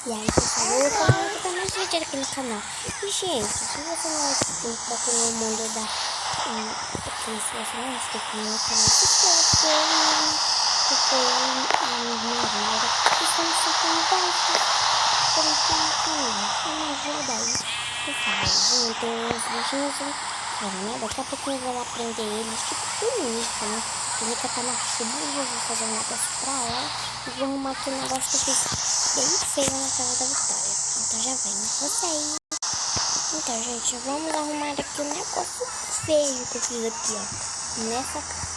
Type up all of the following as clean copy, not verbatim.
E aí, pessoal, eu vou fazer mais vídeo aqui no canal. E, gente, se você não é inscrito aqui no mundo da... Aqui, se você não é inscrito no meu canal, se inscreve, porque minha vida estamos ficando baixos. Por isso, me ajuda aí, por favor. Tem uns bichinhos, né? Daqui a pouco eu vou lá prender eles, tipo Tunica, né? Tunica tá na chuva, eu vou fazer um negócio pra ela. E vou arrumar aqui um negócio que eu fiz bem feio na casa da Vitória. Então já vem vocês. Então, gente, vamos arrumar aqui um negócio feio que eu fiz aqui, ó. Nessa casa.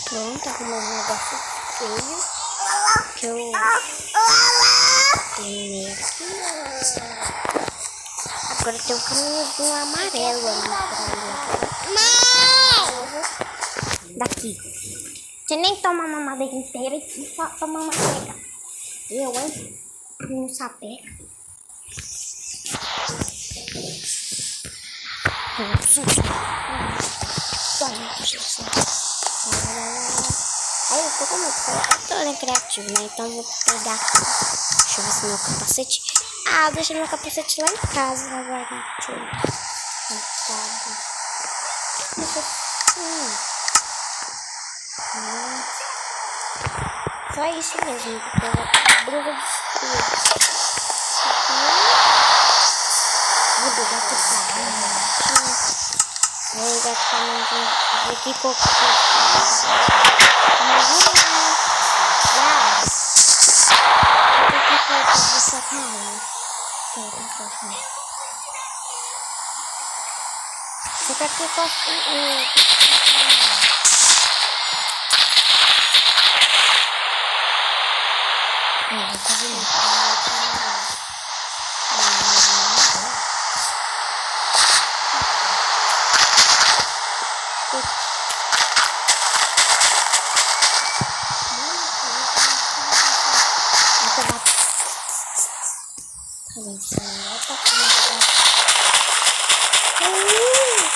Pronto, arrumei um negócio feio que eu tenho aqui. Agora tem um caminhozinho amarelo ali pra ir. Daqui. Você nem toma a mamadeira inteira e só toma uma pega. Eu, hein? Não sapeca. Aí eu tô com muito todo criativo, né? Então eu vou pegar. Deixa eu ver se meu capacete. Ah, eu deixei meu capacete lá em casa agora. Deixa eu ver. Só isso mesmo. Brusa de frio. Vou ligar aqui pra vou ligar aqui com você tá aqui com vou fazer isso.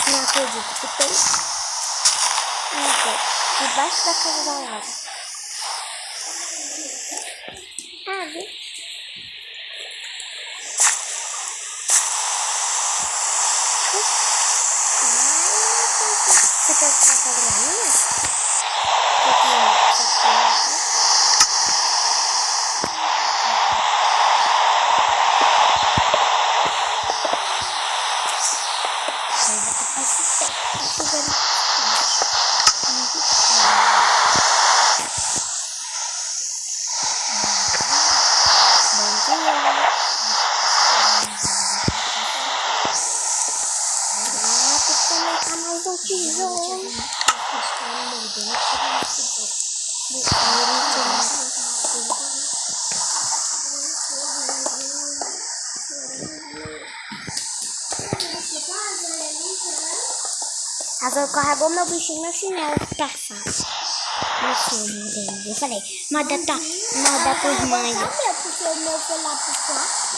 Não acredito que tem debaixo da casa da Lara. Viu? Você quer ficar com a galinha? A Zoe carregou meu bichinho, meu chinelo, tá fácil. Eu falei, manda tua irmã aí. Porque o meu foi lá pro quarto.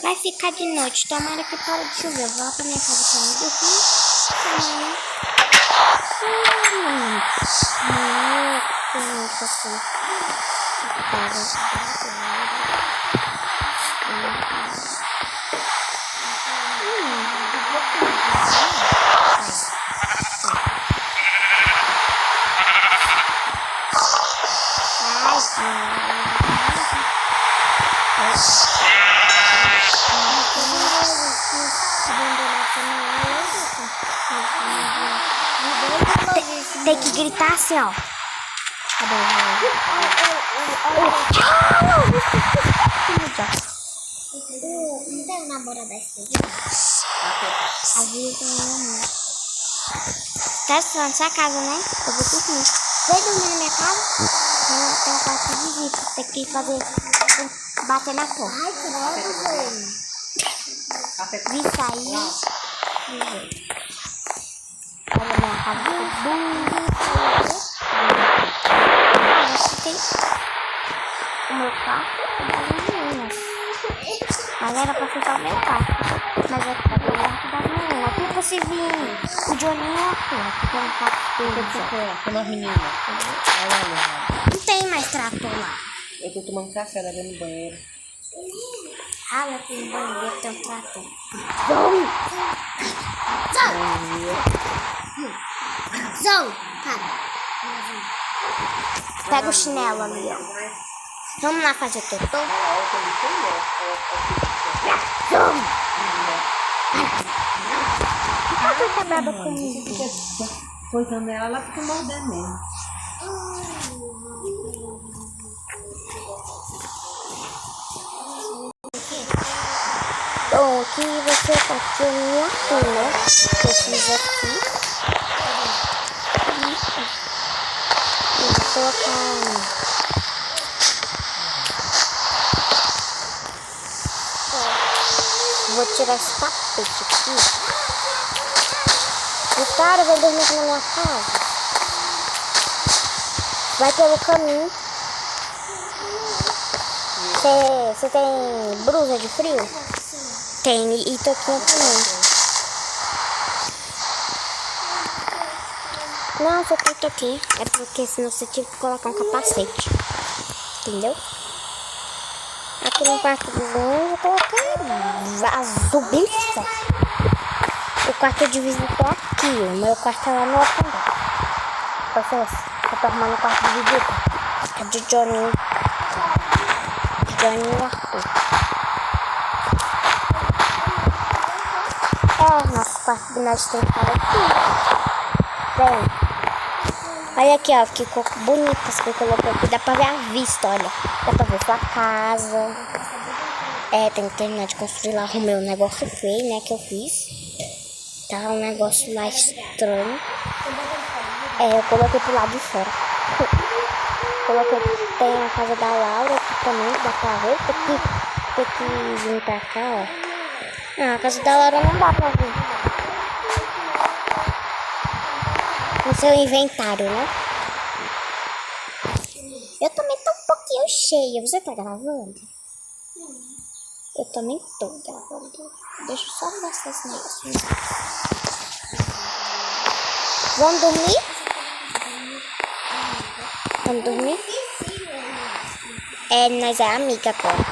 Vai ficar de noite, tomara que pare de chover. Vou lá pra minha casa pra mim dormir. Abandonar também. Tem que gritar assim, ó. Não tem um namorado assim. Avisa minha mãe. Tá estudando sua casa, né? Eu vou dormir. Vem dormir na minha casa? Tem uma parte de visita. Tem que fazer. Bater na porta. Ai, credo, vi sair. Olha, minha casa tem o meu quarto e das meninas. Mas era pra ficar o meu quarto. Mas é pra o quarto das meninas. Tipo se vir o Johnny aqui, que é um quarto dele. Tem umas meninas. Não tem mais trator lá. Eu tô tomando café, ela veio no banheiro. Ah, lá tem banheiro, tem um trator. Zou! Para. Pega o chinelo ali, ó. Vamos lá fazer totô? Zou! Por que tá brava comigo? Coisando ela fica mordendo mesmo. Bom, aqui você tá aqui minha né? Que eu fiz aqui. Vou colocar. Vou tirar esse tapete aqui. O cara vai dormir aqui na minha casa. Vai pelo caminho. Você tem blusa de frio? Tem, e toquinha também. Não, só tem toquinha. É porque senão você tinha que colocar um capacete. Entendeu? Aqui no quarto do vizinho eu vou colocar azul bem forte. O quarto de visita é aqui. O meu quarto é lá no outro andar. Eu tô arrumando o quarto de visita. É de Johnny. Johnny e Arthur. Nosso quarto de nós tem cara aqui. Vem. Olha aqui, ó, que cor bonita que eu coloquei aqui. Dá pra ver a vista, olha. Dá pra ver sua casa. Tem que terminar de construir lá. Arrumei um negócio feio, né, que eu fiz. Tá um negócio lá estranho. Eu coloquei pro lado de fora. Coloquei, tem a casa da Laura aqui também, dá pra ver. Tem que vir pra cá, ó. A casa da Laura não dá pra ver. No seu inventário, né? Eu também tô um pouquinho cheia. Você tá gravando? Eu também tô gravando. Deixa eu só mostrar esse negócio. Vamos dormir? Vamos dormir? Nós é amiga agora.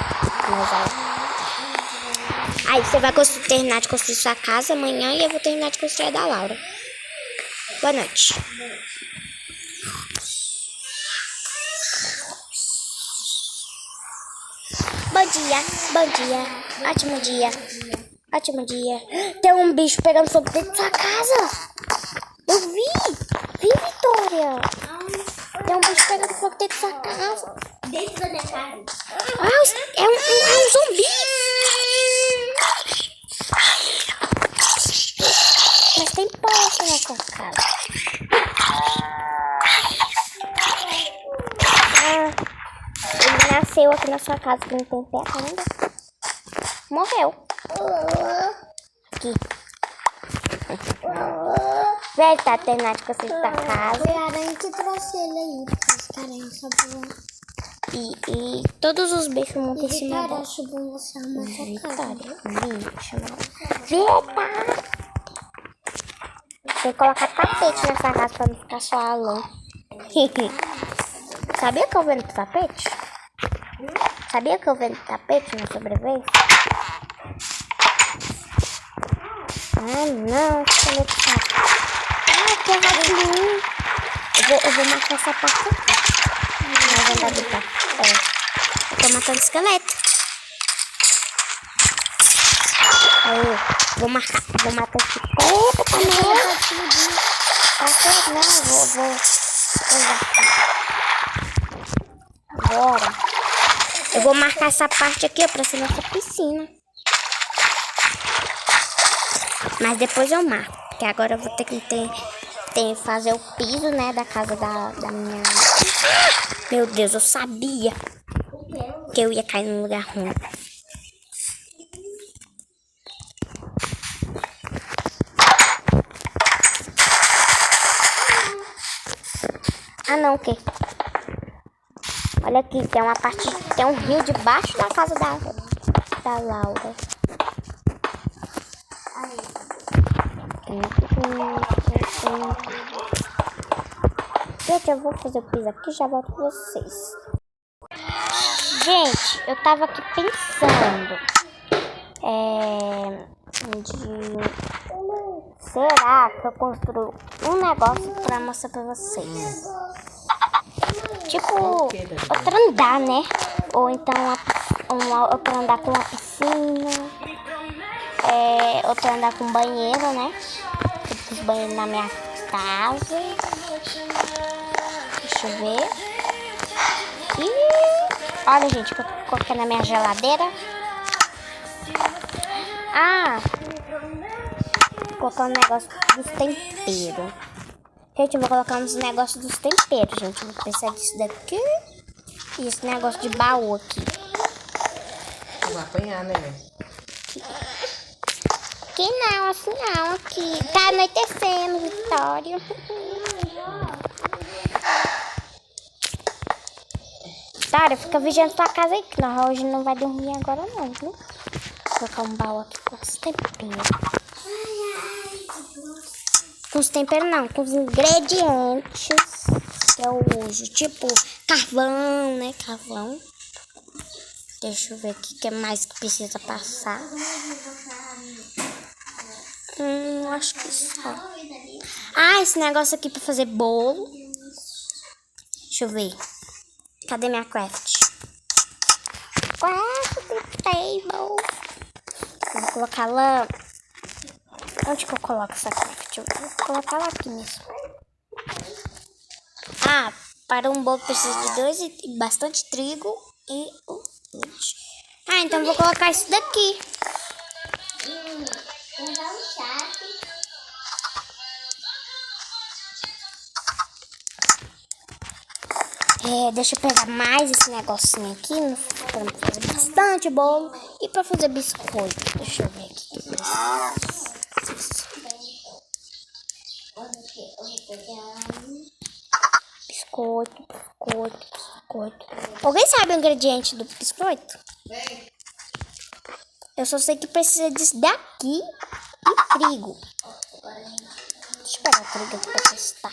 Aí você vai terminar de construir sua casa amanhã e eu vou terminar de construir a da Laura. Boa noite. Bom dia, bom dia. Ótimo dia. Ótimo dia. Tem um bicho pegando fogo dentro da sua casa. Eu vi. Vi, Vitória. Tem um bicho pegando fogo dentro da sua casa. Dentro da minha casa. É um zumbi. Mas tem porta na sua casa. Ele nasceu aqui na sua casa, que não tem pé ainda. Morreu. Aqui. Vai tá terminando de construir sua casa. Foi a aranha que trouxe ele aí. Porque os caras sabiam. E todos os bichos montam em cima dela. Acho bom você arrumar sua casa. Vitória. Tem que colocar tapete nessa casa pra não ficar só a lã. Sabia que eu vendo tapete? Sabia que eu vendo tapete na sobrevivência? Ah, não. Que erradinho. Eu vou matar essa parte aqui. Nós vamos andar de pé. Eu tô matando esqueleto. Aí, vou matar esse esqueleto também. Não, vou usar aqui. Agora, eu vou marcar essa parte aqui, ó, pra ser nossa piscina. Mas depois eu marco, porque agora eu vou ter que fazer o piso, né, da casa da minha... Meu Deus, eu sabia que eu ia cair num lugar ruim. Ah, não, o quê? Olha aqui, tem uma parte... Tem um rio debaixo da casa da Laura. Gente, eu vou fazer o piso aqui e já volto com vocês. Gente, eu tava aqui pensando. Será que eu construo um negócio pra mostrar pra vocês? Tipo, outro andar, né? Ou então outro andar com uma piscina. Outro andar com banheiro, né? Eu fiz banheiro na minha casa. Deixa eu ver. E olha, gente, que eu coloquei na minha geladeira. Ah, vou colocar um negócio dos temperos. Gente, eu vou colocar uns negócios dos temperos, gente. Eu vou precisar disso daqui. E esse negócio de baú aqui. Vou apanhar, né? Aqui não, assim não, aqui. Tá anoitecendo, Vitória. Vitória, fica vigiando sua casa aí, que nós hoje não vai dormir agora não, viu? Vou colocar um baú aqui com os temperos. Com os temperos não, com os ingredientes que eu uso. Tipo, carvão, né? Carvão. Deixa eu ver aqui o que mais que precisa passar. Acho que só. Ah, esse negócio aqui pra fazer bolo. Deixa eu ver. Cadê minha craft? Craft table. Vou colocar lá. Onde que eu coloco essa craft? Eu vou colocar lá aqui mesmo. Ah, para um bolo precisa de 2 e bastante trigo e o leite. Ah, então eu vou colocar isso daqui. Deixa eu pegar mais esse negocinho aqui pra fazer bastante bolo e pra fazer biscoito. Deixa eu ver aqui. Biscoito. Alguém sabe o ingrediente do biscoito? Eu só sei que precisa disso daqui e trigo. Deixa eu pegar o trigo aqui pra testar.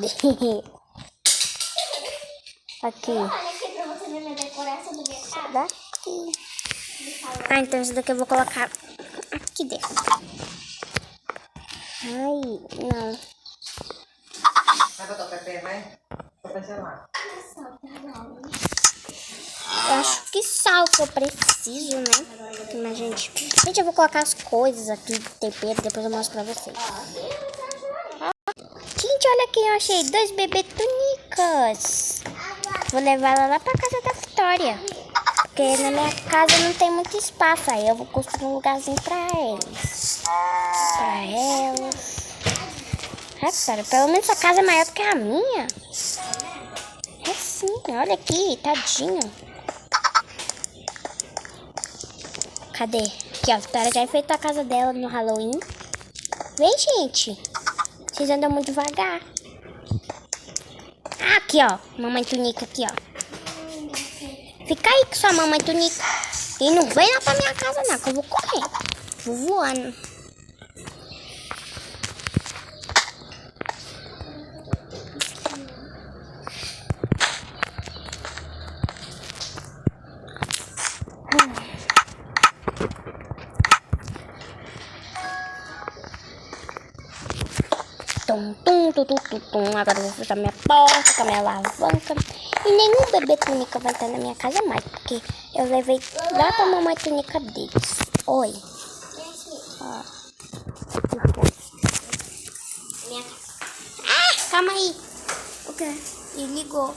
Aqui. Daqui. Ah, então isso daqui eu vou colocar aqui dentro. Ai, não. Vai botar o pé, vai? Vou fazer lá. Eu acho que sal que eu preciso, né? Mas, gente, eu vou colocar as coisas aqui de tempero, depois eu mostro pra vocês. Gente, olha aqui, eu achei 2 bebê tunicas. Vou levar ela lá pra casa da Vitória. Porque na minha casa não tem muito espaço. Aí eu vou construir um lugarzinho pra eles. Pra elas. Vitória, pelo menos a casa é maior do que a minha. É sim, olha aqui, tadinho. Cadê? Aqui, ó, a Vitória já enfeitou a casa dela no Halloween. Vem, gente. Vocês andam muito devagar. Ah, aqui, ó. Mamãe Tunica aqui, ó. Fica aí com sua mamãe Tunica. E não vem lá pra minha casa, não, que eu vou correr. Vou voando. Agora eu vou fechar minha porta com a minha alavanca. E nenhum bebê Tunica vai entrar na minha casa mais, porque eu levei lá pra mamãe Tunica deles. Oi. Minha... Ah, calma aí. O quê? Ele ligou.